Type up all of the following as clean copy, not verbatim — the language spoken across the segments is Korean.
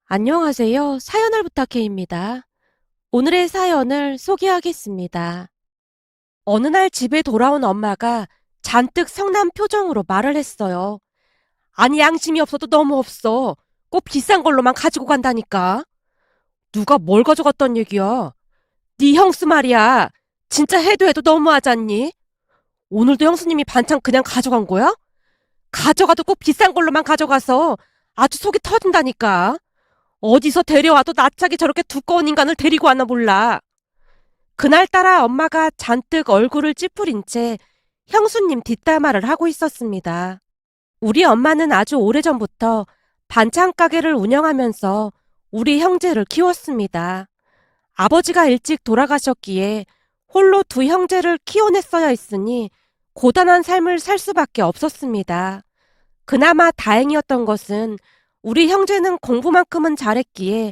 안녕하세요. 사연을 부탁해입니다. 오늘의 사연을 소개하겠습니다. 어느 날 집에 돌아온 엄마가 잔뜩 성난 표정으로 말을 했어요. 아니, 양심이 없어도 너무 없어. 꼭 비싼 걸로만 가지고 간다니까. 누가 뭘 가져갔단 얘기야? 네 형수 말이야. 진짜 해도 너무하잖니? 오늘도 형수님이 반찬 그냥 가져간 거야? 가져가도 꼭 비싼 걸로만 가져가서 아주 속이 터진다니까. 어디서 데려와도 낯짝이 저렇게 두꺼운 인간을 데리고 왔나 몰라. 그날따라 엄마가 잔뜩 얼굴을 찌푸린 채 형수님 뒷담화를 하고 있었습니다. 우리 엄마는 아주 오래전부터 반찬 가게를 운영하면서 우리 형제를 키웠습니다. 아버지가 일찍 돌아가셨기에 홀로 두 형제를 키워냈어야 했으니 고단한 삶을 살 수밖에 없었습니다. 그나마 다행이었던 것은 우리 형제는 공부만큼은 잘했기에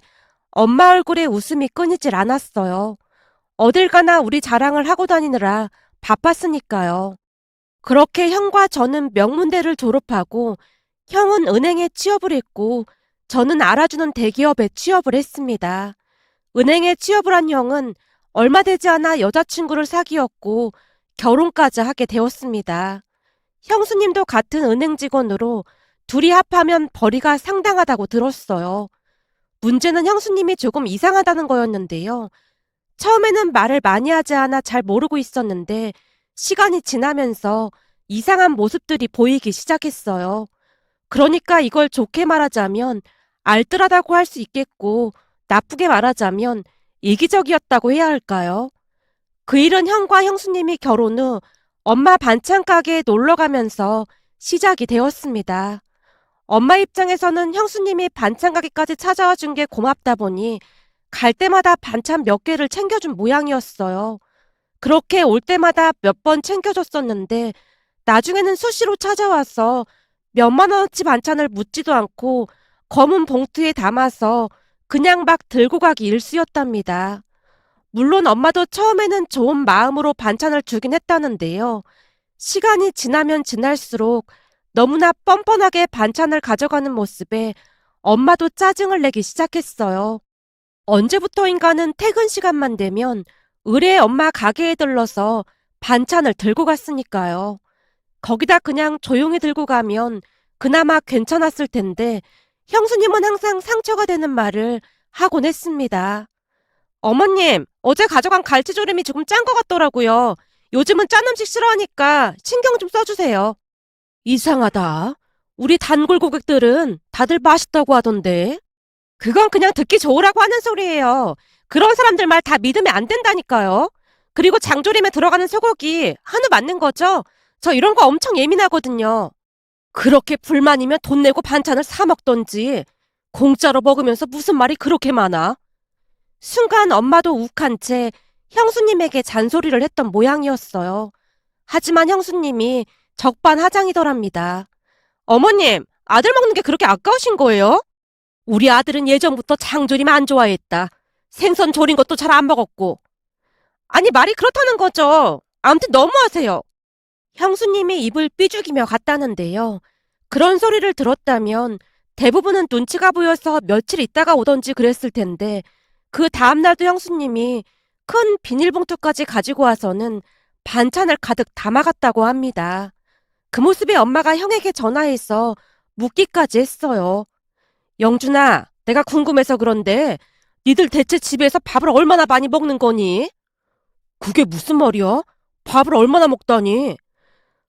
엄마 얼굴에 웃음이 끊이질 않았어요. 어딜 가나 우리 자랑을 하고 다니느라 바빴으니까요. 그렇게 형과 저는 명문대를 졸업하고 형은 은행에 취업을 했고 저는 알아주는 대기업에 취업을 했습니다. 은행에 취업을 한 형은 얼마 되지 않아 여자친구를 사귀었고 결혼까지 하게 되었습니다. 형수님도 같은 은행 직원으로 둘이 합하면 벌이가 상당하다고 들었어요. 문제는 형수님이 조금 이상하다는 거였는데요. 처음에는 말을 많이 하지 않아 잘 모르고 있었는데 시간이 지나면서 이상한 모습들이 보이기 시작했어요. 그러니까 이걸 좋게 말하자면 알뜰하다고 할 수 있겠고 나쁘게 말하자면 이기적이었다고 해야 할까요? 그 일은 형과 형수님이 결혼 후 엄마 반찬 가게에 놀러 가면서 시작이 되었습니다. 엄마 입장에서는 형수님이 반찬 가게까지 찾아와 준 게 고맙다 보니 갈 때마다 반찬 몇 개를 챙겨준 모양이었어요. 그렇게 올 때마다 몇 번 챙겨줬었는데 나중에는 수시로 찾아와서 몇만 원어치 반찬을 묻지도 않고 검은 봉투에 담아서 그냥 막 들고 가기 일쑤였답니다. 물론 엄마도 처음에는 좋은 마음으로 반찬을 주긴 했다는데요. 시간이 지나면 지날수록 너무나 뻔뻔하게 반찬을 가져가는 모습에 엄마도 짜증을 내기 시작했어요. 언제부터인가는 퇴근 시간만 되면 의뢰 엄마 가게에 들러서 반찬을 들고 갔으니까요. 거기다 그냥 조용히 들고 가면 그나마 괜찮았을 텐데 형수님은 항상 상처가 되는 말을 하곤 했습니다. 어머님, 어제 가져간 갈치조림이 조금 짠 것 같더라고요. 요즘은 짠 음식 싫어하니까 신경 좀 써주세요. 이상하다. 우리 단골 고객들은 다들 맛있다고 하던데. 그건 그냥 듣기 좋으라고 하는 소리예요. 그런 사람들 말 다 믿으면 안 된다니까요. 그리고 장조림에 들어가는 소고기 한우 맞는 거죠? 저 이런 거 엄청 예민하거든요. 그렇게 불만이면 돈 내고 반찬을 사 먹던지. 공짜로 먹으면서 무슨 말이 그렇게 많아? 순간 엄마도 욱한 채 형수님에게 잔소리를 했던 모양이었어요. 하지만 형수님이 적반하장이더랍니다. 어머님, 아들 먹는 게 그렇게 아까우신 거예요? 우리 아들은 예전부터 장조림 안 좋아했다. 생선 조린 것도 잘 안 먹었고. 아니, 말이 그렇다는 거죠. 아무튼 너무하세요. 형수님이 입을 삐죽이며 갔다는데요. 그런 소리를 들었다면 대부분은 눈치가 보여서 며칠 있다가 오던지 그랬을 텐데 그 다음날도 형수님이 큰 비닐봉투까지 가지고 와서는 반찬을 가득 담아갔다고 합니다. 그 모습에 엄마가 형에게 전화해서 묻기까지 했어요. 영준아, 내가 궁금해서 그런데 니들 대체 집에서 밥을 얼마나 많이 먹는 거니? 그게 무슨 말이야? 밥을 얼마나 먹다니?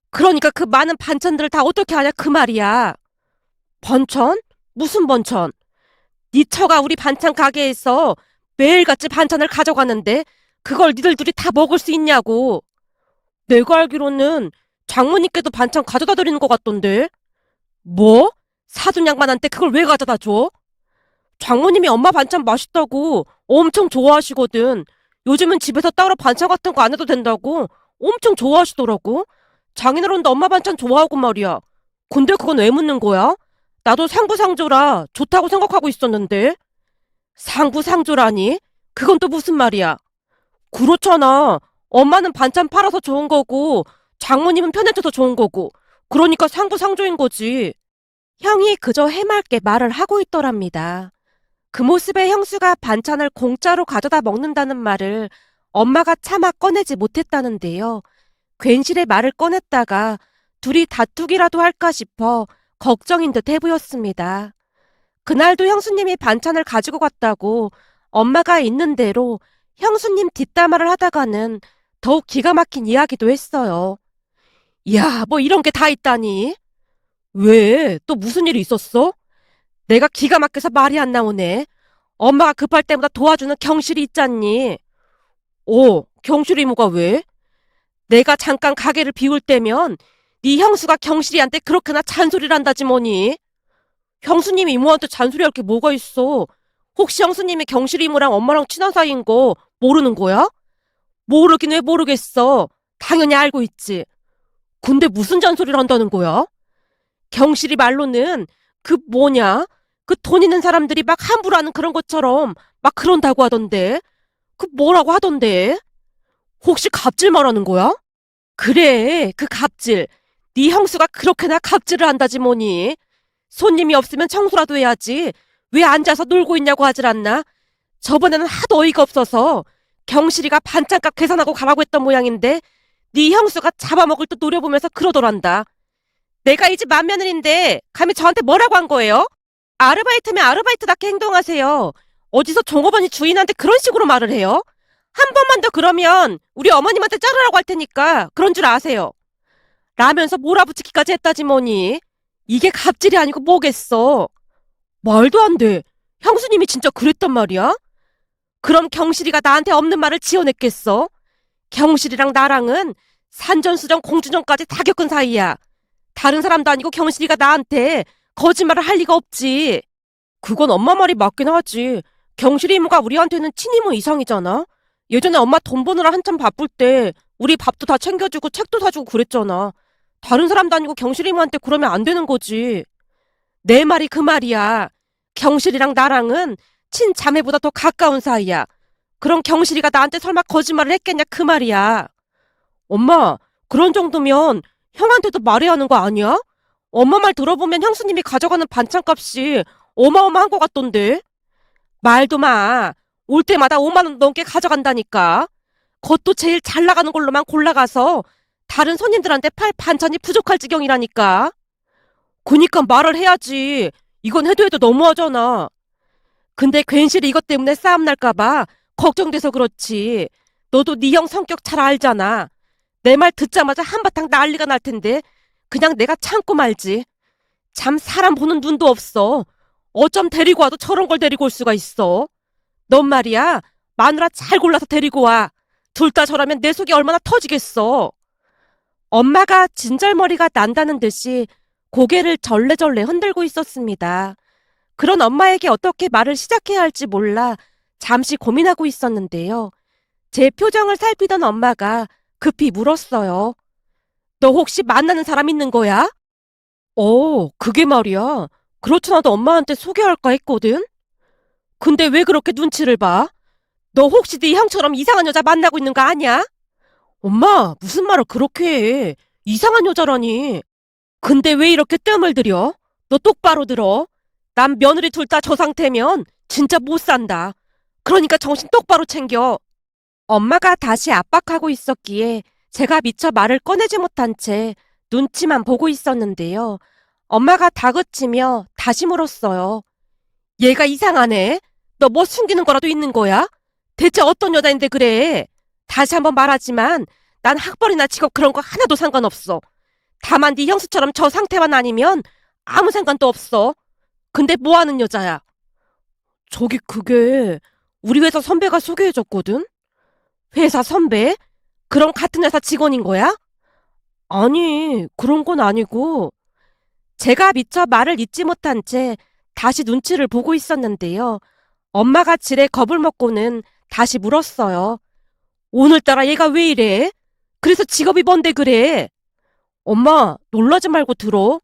그러니까 그 많은 반찬들을 다 어떻게 하냐 그 말이야. 반찬? 무슨 반찬? 니 처가 우리 반찬 가게에서 매일같이 반찬을 가져가는데 그걸 니들 둘이 다 먹을 수 있냐고. 내가 알기로는 장모님께도 반찬 가져다 드리는 것 같던데. 뭐? 사돈 양반한테 그걸 왜 가져다 줘? 장모님이 엄마 반찬 맛있다고 엄청 좋아하시거든. 요즘은 집에서 따로 반찬 같은 거 안 해도 된다고 엄청 좋아하시더라고. 장인어른도 엄마 반찬 좋아하고 말이야. 근데 그건 왜 묻는 거야? 나도 상부상조라 좋다고 생각하고 있었는데. 상부상조라니? 그건 또 무슨 말이야? 그렇잖아. 엄마는 반찬 팔아서 좋은 거고 장모님은 편해져서 좋은 거고. 그러니까 상부상조인 거지. 형이 그저 해맑게 말을 하고 있더랍니다. 그 모습에 형수가 반찬을 공짜로 가져다 먹는다는 말을 엄마가 차마 꺼내지 못했다는데요. 괜시레 말을 꺼냈다가 둘이 다투기라도 할까 싶어 걱정인 듯 해보였습니다. 그날도 형수님이 반찬을 가지고 갔다고 엄마가 있는 대로 형수님 뒷담화를 하다가는 더욱 기가 막힌 이야기도 했어요. 야, 뭐 이런 게 다 있다니? 왜? 또 무슨 일이 있었어? 내가 기가 막혀서 말이 안 나오네. 엄마가 급할 때마다 도와주는 경실이 있잖니. 경실 이모가 왜? 내가 잠깐 가게를 비울 때면 네 형수가 경실이한테 그렇게나 잔소리를 한다지 뭐니. 형수님이 이모한테 잔소리할 게 뭐가 있어. 혹시 형수님이 경실 이모랑 엄마랑 친한 사이인 거 모르는 거야? 모르긴 왜 모르겠어. 당연히 알고 있지. 근데 무슨 잔소리를 한다는 거야? 경실이 말로는 그 뭐냐? 그 돈 있는 사람들이 막 함부로 하는 그런 것처럼 막 그런다고 하던데. 그 뭐라고 하던데? 혹시 갑질 말하는 거야? 그래, 그 갑질. 네 형수가 그렇게나 갑질을 한다지 뭐니. 손님이 없으면 청소라도 해야지. 왜 앉아서 놀고 있냐고 하질 않나? 저번에는 하도 어이가 없어서 경실이가 반찬값 계산하고 가라고 했던 모양인데 네 형수가 잡아먹을 듯 노려보면서 그러더란다. 내가 이 집 맏며느리인데 감히 저한테 뭐라고 한 거예요? 아르바이트면 아르바이트답게 행동하세요. 어디서 종업원이 주인한테 그런 식으로 말을 해요? 한 번만 더 그러면 우리 어머님한테 자르라고 할 테니까 그런 줄 아세요. 라면서 몰아붙이기까지 했다지 뭐니. 이게 갑질이 아니고 뭐겠어. 말도 안 돼. 형수님이 진짜 그랬단 말이야? 그럼 경실이가 나한테 없는 말을 지어냈겠어? 경실이랑 나랑은 산전수전 공주전까지 다 겪은 사이야. 다른 사람도 아니고 경실이가 나한테 거짓말을 할 리가 없지. 그건 엄마 말이 맞긴 하지. 경실이 이모가 우리한테는 친이모 이상이잖아. 예전에 엄마 돈 버느라 한참 바쁠 때 우리 밥도 다 챙겨주고 책도 사주고 그랬잖아. 다른 사람도 아니고 경실이 이모한테 그러면 안 되는 거지. 내 말이 그 말이야. 경실이랑 나랑은 친자매보다 더 가까운 사이야. 그럼 경실이가 나한테 설마 거짓말을 했겠냐 그 말이야. 엄마, 그런 정도면 형한테도 말해야 하는 거 아니야? 엄마 말 들어보면 형수님이 가져가는 반찬값이 어마어마한 것 같던데. 말도 마. 올 때마다 5만 원 넘게 가져간다니까. 그것도 제일 잘 나가는 걸로만 골라가서 다른 손님들한테 팔 반찬이 부족할 지경이라니까. 그니까 말을 해야지. 이건 해도 해도 너무하잖아. 근데 괜시리 이것 때문에 싸움 날까봐 걱정돼서 그렇지. 너도 네 형 성격 잘 알잖아. 내 말 듣자마자 한바탕 난리가 날 텐데 그냥 내가 참고 말지. 참 사람 보는 눈도 없어. 어쩜 데리고 와도 저런 걸 데리고 올 수가 있어. 넌 말이야 마누라 잘 골라서 데리고 와. 둘 다 저라면 내 속이 얼마나 터지겠어. 엄마가 진절머리가 난다는 듯이 고개를 절레절레 흔들고 있었습니다. 그런 엄마에게 어떻게 말을 시작해야 할지 몰라 잠시 고민하고 있었는데요. 제 표정을 살피던 엄마가 급히 물었어요. 너 혹시 만나는 사람 있는 거야? 그게 말이야. 그렇지 않아도 엄마한테 소개할까 했거든? 근데 왜 그렇게 눈치를 봐? 너 혹시 네 형처럼 이상한 여자 만나고 있는 거 아니야? 엄마, 무슨 말을 그렇게 해. 이상한 여자라니. 근데 왜 이렇게 뜸을 들여? 너 똑바로 들어. 난 며느리 둘 다 저 상태면 진짜 못 산다. 그러니까 정신 똑바로 챙겨. 엄마가 다시 압박하고 있었기에 제가 미처 말을 꺼내지 못한 채 눈치만 보고 있었는데요. 엄마가 다그치며 다시 물었어요. 얘가 이상하네. 너 뭐 숨기는 거라도 있는 거야? 대체 어떤 여자인데 그래? 다시 한번 말하지만 난 학벌이나 직업 그런 거 하나도 상관없어. 다만 네 형수처럼 저 상태만 아니면 아무 상관도 없어. 근데 뭐 하는 여자야? 저기 그게 우리 회사 선배가 소개해줬거든? 회사 선배? 그럼 같은 회사 직원인 거야? 아니, 그런 건 아니고. 제가 미처 말을 잇지 못한 채 다시 눈치를 보고 있었는데요. 엄마가 지레 겁을 먹고는 다시 물었어요. 오늘따라 얘가 왜 이래? 그래서 직업이 뭔데 그래? 엄마, 놀라지 말고 들어.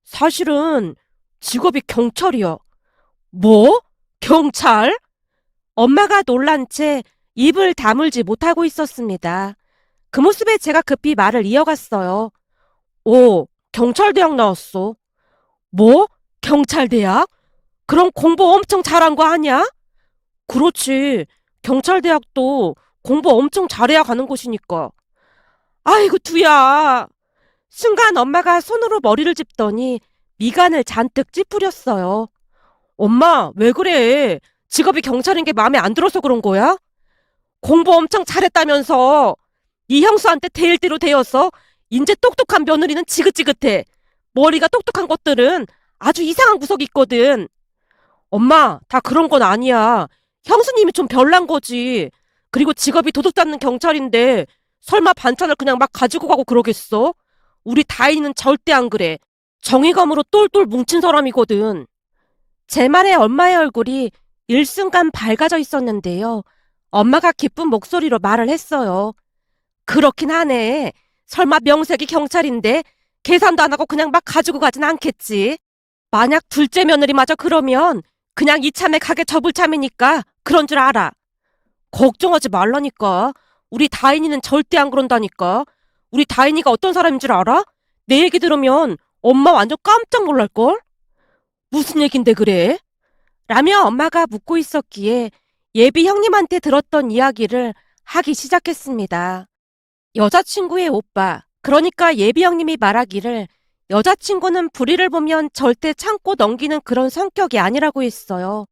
사실은 직업이 경찰이야. 뭐? 경찰? 엄마가 놀란 채 입을 다물지 못하고 있었습니다. 그 모습에 제가 급히 말을 이어갔어요. 경찰대학 나왔어. 뭐? 경찰대학? 그럼 공부 엄청 잘한 거 아니야? 그렇지. 경찰대학도 공부 엄청 잘해야 가는 곳이니까. 아이고, 두야. 순간 엄마가 손으로 머리를 짚더니 미간을 잔뜩 찌푸렸어요. 엄마, 왜 그래? 직업이 경찰인 게 마음에 안 들어서 그런 거야? 공부 엄청 잘했다면서. 이 형수한테 대일 대로 대여서 인제 똑똑한 며느리는 지긋지긋해. 머리가 똑똑한 것들은 아주 이상한 구석이 있거든. 엄마, 다 그런 건 아니야. 형수님이 좀 별난 거지. 그리고 직업이 도둑 잡는 경찰인데 설마 반찬을 그냥 막 가지고 가고 그러겠어? 우리 다인이는 절대 안 그래. 정의감으로 똘똘 뭉친 사람이거든. 제 말에 엄마의 얼굴이 일순간 밝아져 있었는데요. 엄마가 기쁜 목소리로 말을 했어요. 그렇긴 하네. 설마 명색이 경찰인데 계산도 안 하고 그냥 막 가지고 가진 않겠지. 만약 둘째 며느리마저 그러면 그냥 이참에 가게 접을 참이니까 그런 줄 알아. 걱정하지 말라니까. 우리 다인이는 절대 안 그런다니까. 우리 다인이가 어떤 사람인 줄 알아? 내 얘기 들으면 엄마 완전 깜짝 놀랄걸? 무슨 얘긴데 그래? 라며 엄마가 묻고 있었기에 예비 형님한테 들었던 이야기를 하기 시작했습니다. 여자친구의 오빠, 그러니까 예비 형님이 말하기를 여자친구는 불의를 보면 절대 참고 넘기는 그런 성격이 아니라고 했어요.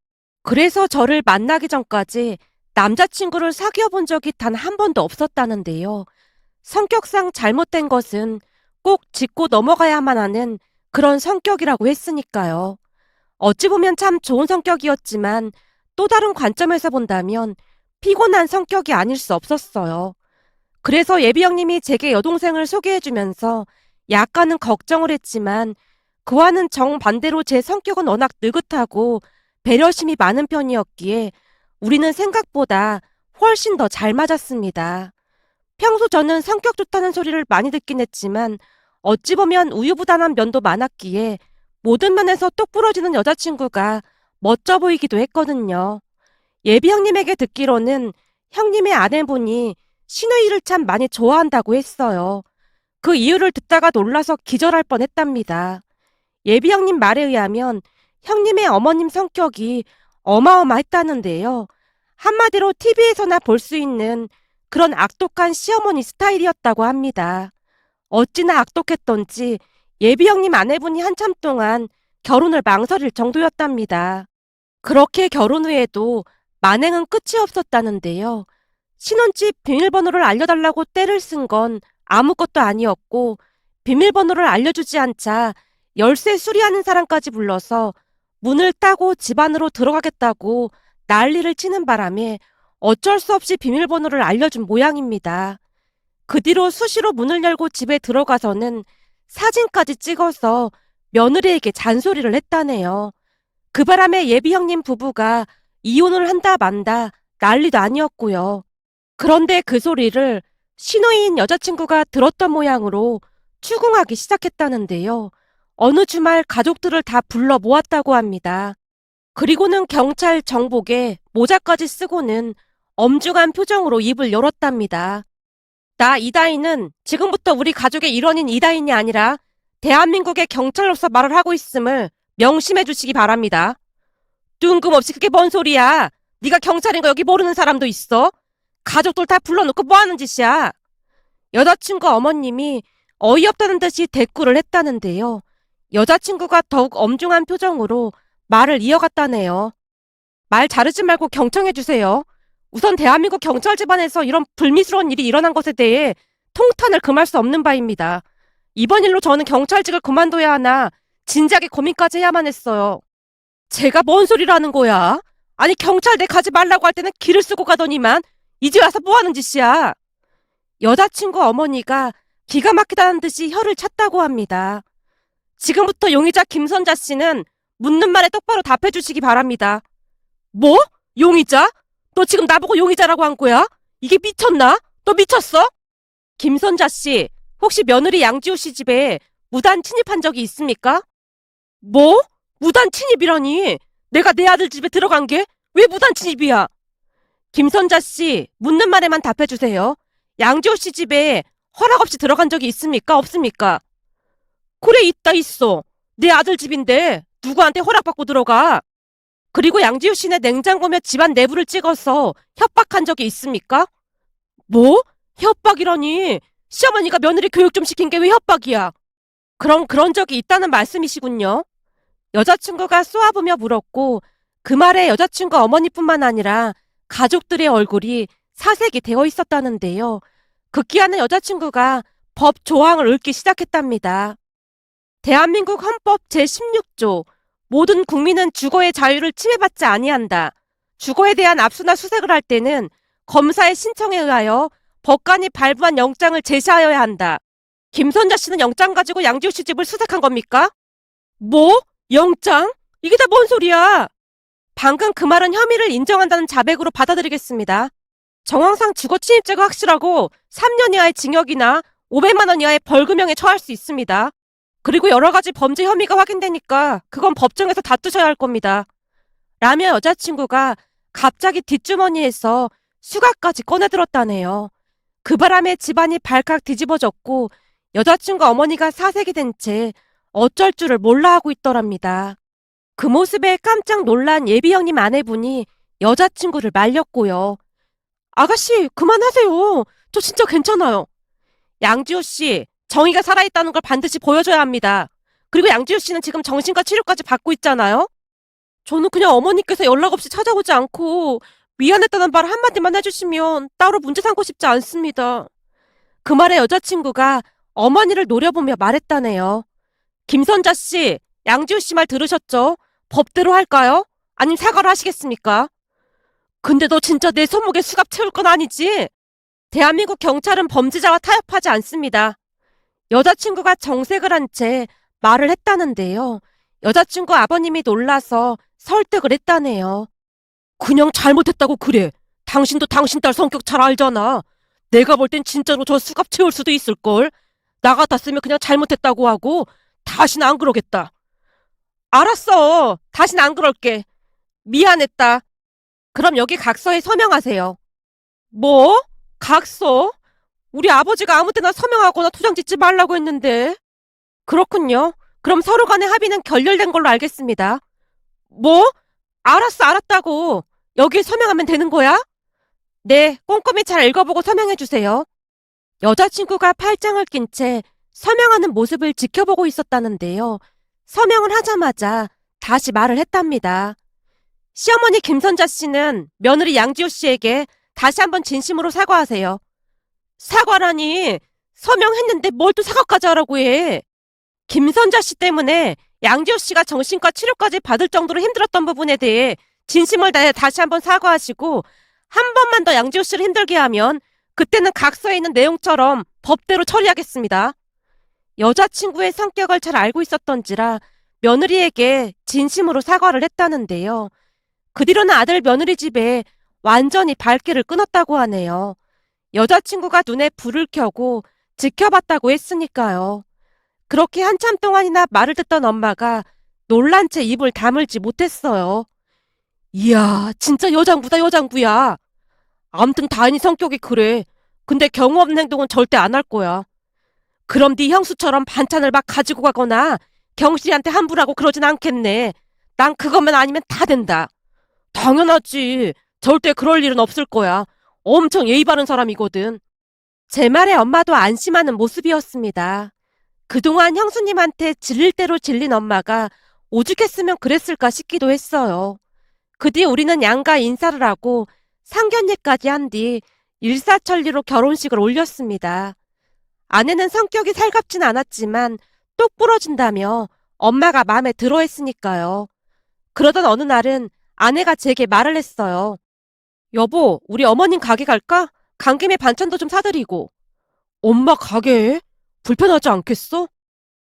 그래서 저를 만나기 전까지 남자친구를 사귀어 본 적이 단 한 번도 없었다는데요. 성격상 잘못된 것은 꼭 짚고 넘어가야만 하는 그런 성격이라고 했으니까요. 어찌 보면 참 좋은 성격이었지만 또 다른 관점에서 본다면 피곤한 성격이 아닐 수 없었어요. 그래서 예비 형님이 제게 여동생을 소개해주면서 약간은 걱정을 했지만 그와는 정반대로 제 성격은 워낙 느긋하고 배려심이 많은 편이었기에 우리는 생각보다 훨씬 더 잘 맞았습니다. 평소 저는 성격 좋다는 소리를 많이 듣긴 했지만 어찌 보면 우유부단한 면도 많았기에 모든 면에서 똑 부러지는 여자친구가 멋져 보이기도 했거든요. 예비 형님에게 듣기로는 형님의 아내분이 신우이를 참 많이 좋아한다고 했어요. 그 이유를 듣다가 놀라서 기절할 뻔했답니다. 예비 형님 말에 의하면 형님의 어머님 성격이 어마어마했다는데요. 한마디로 TV에서나 볼 수 있는 그런 악독한 시어머니 스타일이었다고 합니다. 어찌나 악독했던지 예비 형님 아내분이 한참 동안 결혼을 망설일 정도였답니다. 그렇게 결혼 후에도 만행은 끝이 없었다는데요. 신혼집 비밀번호를 알려달라고 떼를 쓴 건 아무것도 아니었고 비밀번호를 알려주지 않자 열쇠 수리하는 사람까지 불러서 문을 따고 집 안으로 들어가겠다고 난리를 치는 바람에 어쩔 수 없이 비밀번호를 알려준 모양입니다. 그 뒤로 수시로 문을 열고 집에 들어가서는 사진까지 찍어서 며느리에게 잔소리를 했다네요. 그 바람에 예비 형님 부부가 이혼을 한다 만다 난리도 아니었고요. 그런데 그 소리를 신우이인 여자친구가 들었던 모양으로 추궁하기 시작했다는데요. 어느 주말 가족들을 다 불러 모았다고 합니다. 그리고는 경찰 정복에 모자까지 쓰고는 엄중한 표정으로 입을 열었답니다. 나 이다희는 지금부터 우리 가족의 일원인 이다희이 아니라 대한민국의 경찰로서 말을 하고 있음을 명심해 주시기 바랍니다. 뜬금없이 그게 뭔 소리야? 네가 경찰인 거 여기 모르는 사람도 있어? 가족들 다 불러놓고 뭐 하는 짓이야? 여자친구 어머님이 어이없다는 듯이 대꾸를 했다는데요. 여자친구가 더욱 엄중한 표정으로 말을 이어갔다네요. 말 자르지 말고 경청해 주세요. 우선 대한민국 경찰 집안에서 이런 불미스러운 일이 일어난 것에 대해 통탄을 금할 수 없는 바입니다. 이번 일로 저는 경찰직을 그만둬야 하나 진작에 고민까지 해야만 했어요. 제가 뭔 소리를 하는 거야? 아니 경찰대 가지 말라고 할 때는 길을 쓰고 가더니만 이제 와서 뭐 하는 짓이야? 여자친구 어머니가 기가 막히다는 듯이 혀를 찼다고 합니다. 지금부터 용의자 김선자 씨는 묻는 말에 똑바로 답해 주시기 바랍니다. 뭐? 용의자? 너 지금 나보고 용의자라고 한 거야? 이게 미쳤나? 너 미쳤어? 김선자 씨, 혹시 며느리 양지호 씨 집에 무단 침입한 적이 있습니까? 뭐? 무단 침입이라니? 내가 내 아들 집에 들어간 게 왜 무단 침입이야? 김선자 씨, 묻는 말에만 답해 주세요. 양지호 씨 집에 허락 없이 들어간 적이 있습니까? 없습니까? 그래, 있다, 있어. 내 아들 집인데 누구한테 허락받고 들어가? 그리고 양지우 씨네 냉장고며 집안 내부를 찍어서 협박한 적이 있습니까? 뭐? 협박이라니. 시어머니가 며느리 교육 좀 시킨 게 왜 협박이야? 그럼 그런 적이 있다는 말씀이시군요. 여자친구가 쏘아보며 물었고 그 말에 여자친구 어머니뿐만 아니라 가족들의 얼굴이 사색이 되어 있었다는데요. 급기야는 여자친구가 법 조항을 읽기 시작했답니다. 대한민국 헌법 제16조 모든 국민은 주거의 자유를 침해받지 아니한다. 주거에 대한 압수나 수색을 할 때는 검사의 신청에 의하여 법관이 발부한 영장을 제시하여야 한다. 김선자 씨는 영장 가지고 양지우 씨 집을 수색한 겁니까? 뭐? 영장? 이게 다 뭔 소리야? 방금 그 말은 혐의를 인정한다는 자백으로 받아들이겠습니다. 정황상 주거 침입죄가 확실하고 3년 이하의 징역이나 500만 원 이하의 벌금형에 처할 수 있습니다. 그리고 여러 가지 범죄 혐의가 확인되니까 그건 법정에서 다투셔야 할 겁니다. 라며 여자친구가 갑자기 뒷주머니에서 수갑까지 꺼내들었다네요. 그 바람에 집안이 발칵 뒤집어졌고 여자친구 어머니가 사색이 된 채 어쩔 줄을 몰라 하고 있더랍니다. 그 모습에 깜짝 놀란 예비 형님 아내분이 여자친구를 말렸고요. 아가씨, 그만하세요. 저 진짜 괜찮아요. 양지호 씨, 정의가 살아있다는 걸 반드시 보여줘야 합니다. 그리고 양지호 씨는 지금 정신과 치료까지 받고 있잖아요. 저는 그냥 어머니께서 연락 없이 찾아오지 않고 미안했다는 말 한마디만 해주시면 따로 문제 삼고 싶지 않습니다. 그 말에 여자친구가 어머니를 노려보며 말했다네요. 김선자 씨, 양지호 씨 말 들으셨죠? 법대로 할까요? 아님 사과를 하시겠습니까? 근데 너 진짜 내 손목에 수갑 채울 건 아니지? 대한민국 경찰은 범죄자와 타협하지 않습니다. 여자친구가 정색을 한 채 말을 했다는데요. 여자친구 아버님이 놀라서 설득을 했다네요. 그냥 잘못했다고 그래. 당신도 당신 딸 성격 잘 알잖아. 내가 볼 땐 진짜로 저 수갑 채울 수도 있을걸. 나 같았으면 그냥 잘못했다고 하고 다시는 안 그러겠다. 알았어. 다시는 안 그럴게. 미안했다. 그럼 여기 각서에 서명하세요. 뭐? 각서? 우리 아버지가 아무 때나 서명하거나 도장 짓지 말라고 했는데. 그렇군요. 그럼 서로 간의 합의는 결렬된 걸로 알겠습니다. 뭐? 알았어, 알았다고. 여기에 서명하면 되는 거야? 네, 꼼꼼히 잘 읽어보고 서명해주세요. 여자친구가 팔짱을 낀 채 서명하는 모습을 지켜보고 있었다는데요. 서명을 하자마자 다시 말을 했답니다. 시어머니 김선자 씨는 며느리 양지호 씨에게 다시 한번 진심으로 사과하세요. 사과라니, 서명했는데 뭘 또 사과까지 하라고 해. 김선자 씨 때문에 양지호 씨가 정신과 치료까지 받을 정도로 힘들었던 부분에 대해 진심을 다해 다시 한번 사과하시고 한 번만 더 양지호 씨를 힘들게 하면 그때는 각서에 있는 내용처럼 법대로 처리하겠습니다. 여자친구의 성격을 잘 알고 있었던지라 며느리에게 진심으로 사과를 했다는데요. 그 뒤로는 아들 며느리 집에 완전히 발길을 끊었다고 하네요. 여자친구가 눈에 불을 켜고 지켜봤다고 했으니까요. 그렇게 한참 동안이나 말을 듣던 엄마가 놀란 채 입을 다물지 못했어요. 이야, 진짜 여장부다, 여장부야. 암튼 다인이 성격이 그래. 근데 경우 없는 행동은 절대 안 할 거야. 그럼 네 형수처럼 반찬을 막 가지고 가거나 경실이한테 함부라고 그러진 않겠네. 난 그것만 아니면 다 된다. 당연하지. 절대 그럴 일은 없을 거야. 엄청 예의 바른 사람이거든. 제 말에 엄마도 안심하는 모습이었습니다. 그동안 형수님한테 질릴 대로 질린 엄마가 오죽했으면 그랬을까 싶기도 했어요. 그 뒤 우리는 양가 인사를 하고 상견례까지 한 뒤 일사천리로 결혼식을 올렸습니다. 아내는 성격이 살갑진 않았지만 똑 부러진다며 엄마가 마음에 들어 했으니까요. 그러던 어느 날은 아내가 제게 말을 했어요. 여보, 우리 어머님 가게 갈까? 간 김에 반찬도 좀 사드리고. 엄마 가게에? 불편하지 않겠어?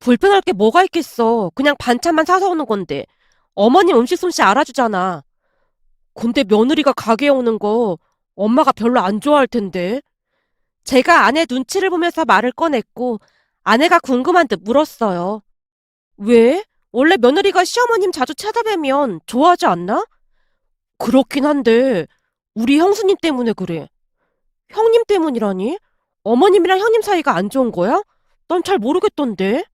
불편할 게 뭐가 있겠어. 그냥 반찬만 사서 오는 건데. 어머님 음식 솜씨 알아주잖아. 근데 며느리가 가게에 오는 거 엄마가 별로 안 좋아할 텐데. 제가 아내 눈치를 보면서 말을 꺼냈고 아내가 궁금한 듯 물었어요. 왜? 원래 며느리가 시어머님 자주 찾아뵈면 좋아하지 않나? 그렇긴 한데 우리 형수님 때문에 그래. 형님 때문이라니? 어머님이랑 형님 사이가 안 좋은 거야? 난 잘 모르겠던데.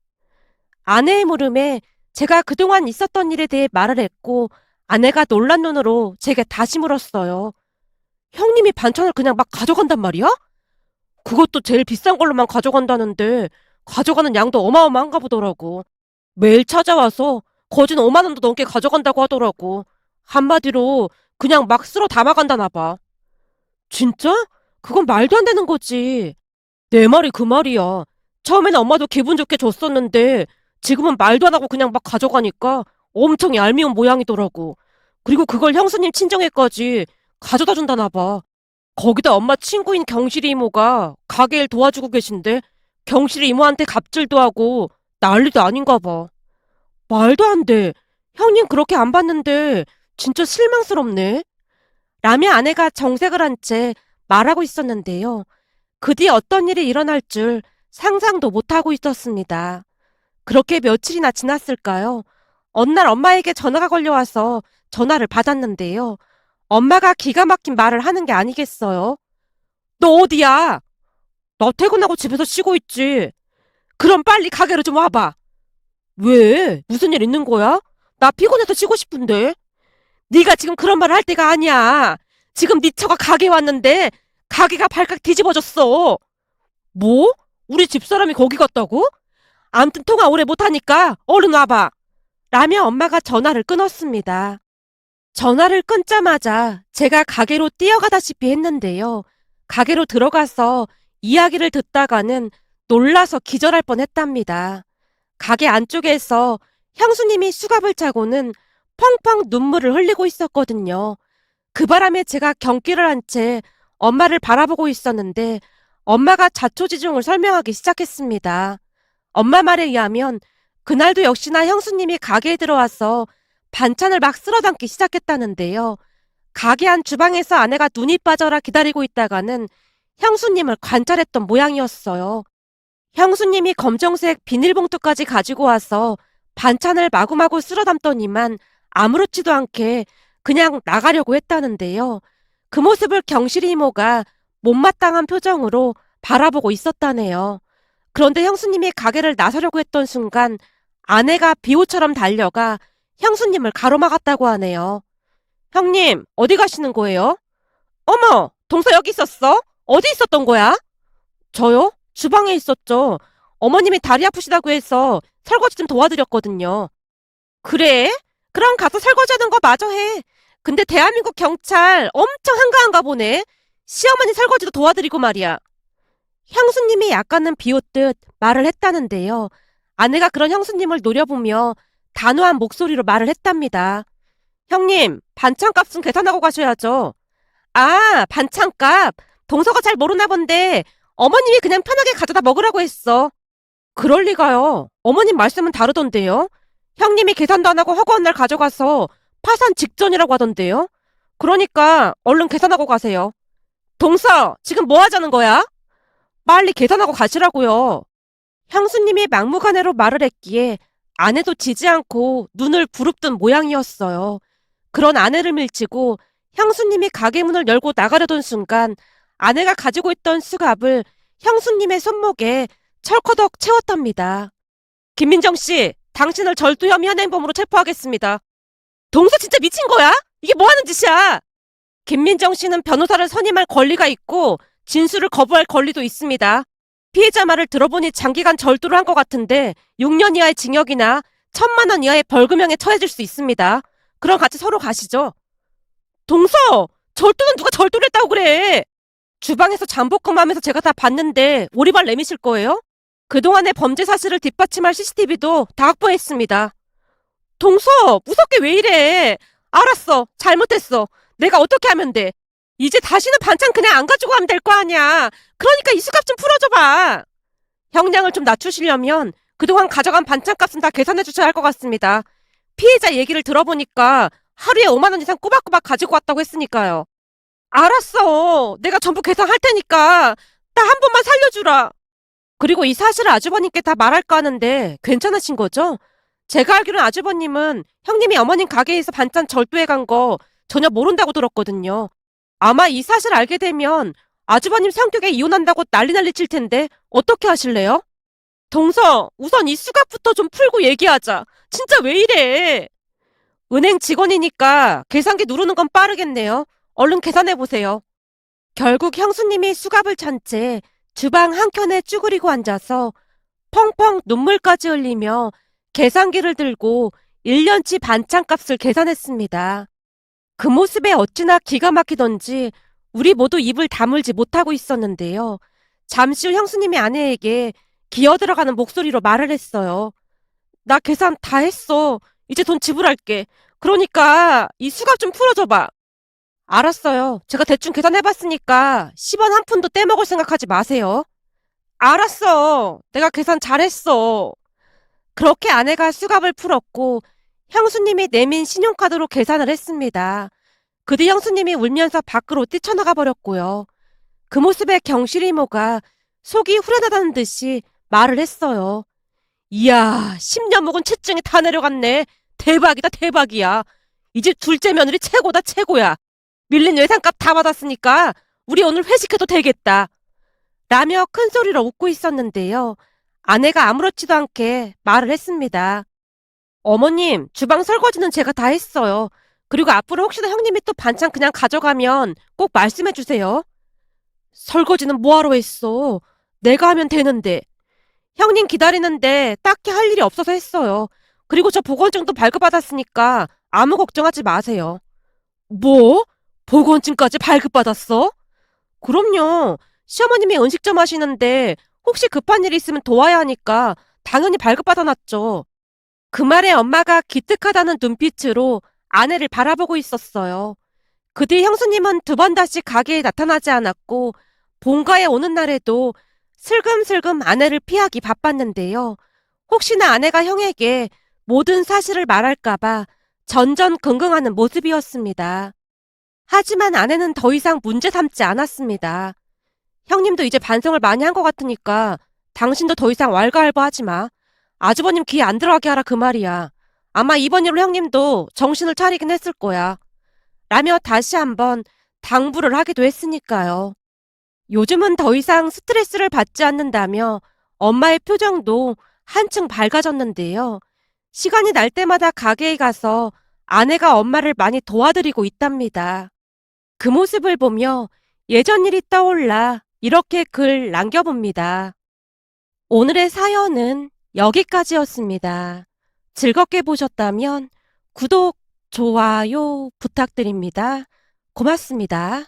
아내의 물음에 제가 그동안 있었던 일에 대해 말을 했고 아내가 놀란 눈으로 제게 다시 물었어요. 형님이 반찬을 그냥 막 가져간단 말이야? 그것도 제일 비싼 걸로만 가져간다는데 가져가는 양도 어마어마한가 보더라고. 매일 찾아와서 거진 5만 원도 넘게 가져간다고 하더라고. 한마디로 그냥 막 쓸어 담아간다나 봐. 진짜? 그건 말도 안 되는 거지. 내 말이 그 말이야. 처음에는 엄마도 기분 좋게 줬었는데 지금은 말도 안 하고 그냥 막 가져가니까 엄청 얄미운 모양이더라고. 그리고 그걸 형수님 친정에까지 가져다 준다나 봐. 거기다 엄마 친구인 경실이 이모가 가게 일 도와주고 계신데 경실이 이모한테 갑질도 하고 난리도 아닌가 봐. 말도 안 돼. 형님 그렇게 안 봤는데 진짜 실망스럽네. 라며 아내가 정색을 한 채 말하고 있었는데요. 그 뒤에 어떤 일이 일어날 줄 상상도 못하고 있었습니다. 그렇게 며칠이나 지났을까요? 어느 날 엄마에게 전화가 걸려와서 전화를 받았는데요. 엄마가 기가 막힌 말을 하는 게 아니겠어요? 너 어디야? 나 퇴근하고 집에서 쉬고 있지. 그럼 빨리 가게로 좀 와봐. 왜? 무슨 일 있는 거야? 나 피곤해서 쉬고 싶은데. 네가 지금 그런 말 할 때가 아니야. 지금 네 처가 가게 왔는데 가게가 발칵 뒤집어졌어. 뭐? 우리 집사람이 거기 갔다고? 암튼 통화 오래 못하니까 얼른 와봐. 라며 엄마가 전화를 끊었습니다. 전화를 끊자마자 제가 가게로 뛰어가다시피 했는데요. 가게로 들어가서 이야기를 듣다가는 놀라서 기절할 뻔했답니다. 가게 안쪽에서 형수님이 수갑을 차고는 펑펑 눈물을 흘리고 있었거든요. 그 바람에 제가 경기를 한 채 엄마를 바라보고 있었는데 엄마가 자초지종을 설명하기 시작했습니다. 엄마 말에 의하면 그날도 역시나 형수님이 가게에 들어와서 반찬을 막 쓸어 담기 시작했다는데요. 가게 안 주방에서 아내가 눈이 빠져라 기다리고 있다가는 형수님을 관찰했던 모양이었어요. 형수님이 검정색 비닐봉투까지 가지고 와서 반찬을 마구마구 쓸어 담더니만 아무렇지도 않게 그냥 나가려고 했다는데요. 그 모습을 경실이 이모가 못마땅한 표정으로 바라보고 있었다네요. 그런데 형수님이 가게를 나서려고 했던 순간 아내가 비호처럼 달려가 형수님을 가로막았다고 하네요. 형님, 어디 가시는 거예요? 어머, 동서 여기 있었어? 어디 있었던 거야? 저요? 주방에 있었죠. 어머님이 다리 아프시다고 해서 설거지 좀 도와드렸거든요. 그래? 그럼 가서 설거지하는 거 마저 해. 근데 대한민국 경찰 엄청 한가한가 보네. 시어머니 설거지도 도와드리고 말이야. 형수님이 약간은 비웃듯 말을 했다는데요. 아내가 그런 형수님을 노려보며 단호한 목소리로 말을 했답니다. 형님, 반찬값은 계산하고 가셔야죠. 아, 반찬값. 동서가 잘 모르나 본데 어머님이 그냥 편하게 가져다 먹으라고 했어. 그럴 리가요. 어머님 말씀은 다르던데요. 형님이 계산도 안 하고 허구한 날 가져가서 파산 직전이라고 하던데요. 그러니까 얼른 계산하고 가세요. 동서, 지금 뭐 하자는 거야? 빨리 계산하고 가시라고요. 형수님이 막무가내로 말을 했기에 아내도 지지 않고 눈을 부릅뜬 모양이었어요. 그런 아내를 밀치고 형수님이 가게 문을 열고 나가려던 순간 아내가 가지고 있던 수갑을 형수님의 손목에 철커덕 채웠답니다. 김민정 씨, 당신을 절도 혐의 현행범으로 체포하겠습니다. 동서 진짜 미친 거야? 이게 뭐 하는 짓이야? 김민정 씨는 변호사를 선임할 권리가 있고 진술을 거부할 권리도 있습니다. 피해자 말을 들어보니 장기간 절도를 한 것 같은데 6년 이하의 징역이나 1,000만 원 이하의 벌금형에 처해질 수 있습니다. 그럼 같이 서로 가시죠. 동서! 절도는 누가 절도를 했다고 그래? 주방에서 잠복근무하면서 제가 다 봤는데 오리발 내미실 거예요? 그동안의 범죄 사실을 뒷받침할 CCTV도 다 확보했습니다. 동서! 무섭게 왜 이래? 알았어. 잘못했어. 내가 어떻게 하면 돼? 이제 다시는 반찬 그냥 안 가지고 가면 될 거 아니야. 그러니까 이 수갑 좀 풀어줘봐. 형량을 좀 낮추시려면 그동안 가져간 반찬값은 다 계산해 주셔야 할 것 같습니다. 피해자 얘기를 들어보니까 하루에 5만 원 이상 꼬박꼬박 가지고 왔다고 했으니까요. 알았어. 내가 전부 계산할 테니까 나 한 번만 살려주라. 그리고 이 사실을 아주버님께 다 말할까 하는데 괜찮으신 거죠? 제가 알기로는 아주버님은 형님이 어머님 가게에서 반찬 절도해 간 거 전혀 모른다고 들었거든요. 아마 이 사실 알게 되면 아주버님 성격에 이혼한다고 난리 칠 텐데 어떻게 하실래요? 동서, 우선 이 수갑부터 좀 풀고 얘기하자. 진짜 왜 이래? 은행 직원이니까 계산기 누르는 건 빠르겠네요. 얼른 계산해 보세요. 결국 형수님이 수갑을 찬 채 주방 한켠에 쭈그리고 앉아서 펑펑 눈물까지 흘리며 계산기를 들고 1년치 반찬값을 계산했습니다. 그 모습에 어찌나 기가 막히던지 우리 모두 입을 다물지 못하고 있었는데요. 잠시 후 형수님이 아내에게 기어들어가는 목소리로 말을 했어요. 나 계산 다 했어. 이제 돈 지불할게. 그러니까 이 수갑 좀 풀어줘봐. 알았어요. 제가 대충 계산해봤으니까 10원 한 푼도 떼먹을 생각하지 마세요. 알았어. 내가 계산 잘했어. 그렇게 아내가 수갑을 풀었고 형수님이 내민 신용카드로 계산을 했습니다. 그 뒤 형수님이 울면서 밖으로 뛰쳐나가 버렸고요. 그 모습에 경실 이모가 속이 후련하다는 듯이 말을 했어요. 이야, 10년 묵은 채증이 다 내려갔네. 대박이다, 대박이야. 이 집 둘째 며느리 최고다, 최고야. 밀린 외상값 다 받았으니까 우리 오늘 회식해도 되겠다. 라며 큰 소리로 웃고 있었는데요. 아내가 아무렇지도 않게 말을 했습니다. 어머님, 주방 설거지는 제가 다 했어요. 그리고 앞으로 혹시나 형님이 또 반찬 그냥 가져가면 꼭 말씀해 주세요. 설거지는 뭐하러 했어? 내가 하면 되는데. 형님 기다리는데 딱히 할 일이 없어서 했어요. 그리고 저 보건증도 발급받았으니까 아무 걱정하지 마세요. 뭐? 보건증까지 발급받았어? 그럼요. 시어머님이 음식점 하시는데 혹시 급한 일 있으면 도와야 하니까 당연히 발급받아놨죠. 그 말에 엄마가 기특하다는 눈빛으로 아내를 바라보고 있었어요. 그 뒤 형수님은 두 번 다시 가게에 나타나지 않았고 본가에 오는 날에도 슬금슬금 아내를 피하기 바빴는데요. 혹시나 아내가 형에게 모든 사실을 말할까봐 전전긍긍하는 모습이었습니다. 하지만 아내는 더 이상 문제 삼지 않았습니다. 형님도 이제 반성을 많이 한 것 같으니까 당신도 더 이상 왈가왈부하지 마. 아주버님 귀에 안 들어가게 하라 그 말이야. 아마 이번 일로 형님도 정신을 차리긴 했을 거야. 라며 다시 한번 당부를 하기도 했으니까요. 요즘은 더 이상 스트레스를 받지 않는다며 엄마의 표정도 한층 밝아졌는데요. 시간이 날 때마다 가게에 가서 아내가 엄마를 많이 도와드리고 있답니다. 그 모습을 보며 예전 일이 떠올라 이렇게 글 남겨봅니다. 오늘의 사연은 여기까지였습니다. 즐겁게 보셨다면 구독, 좋아요 부탁드립니다. 고맙습니다.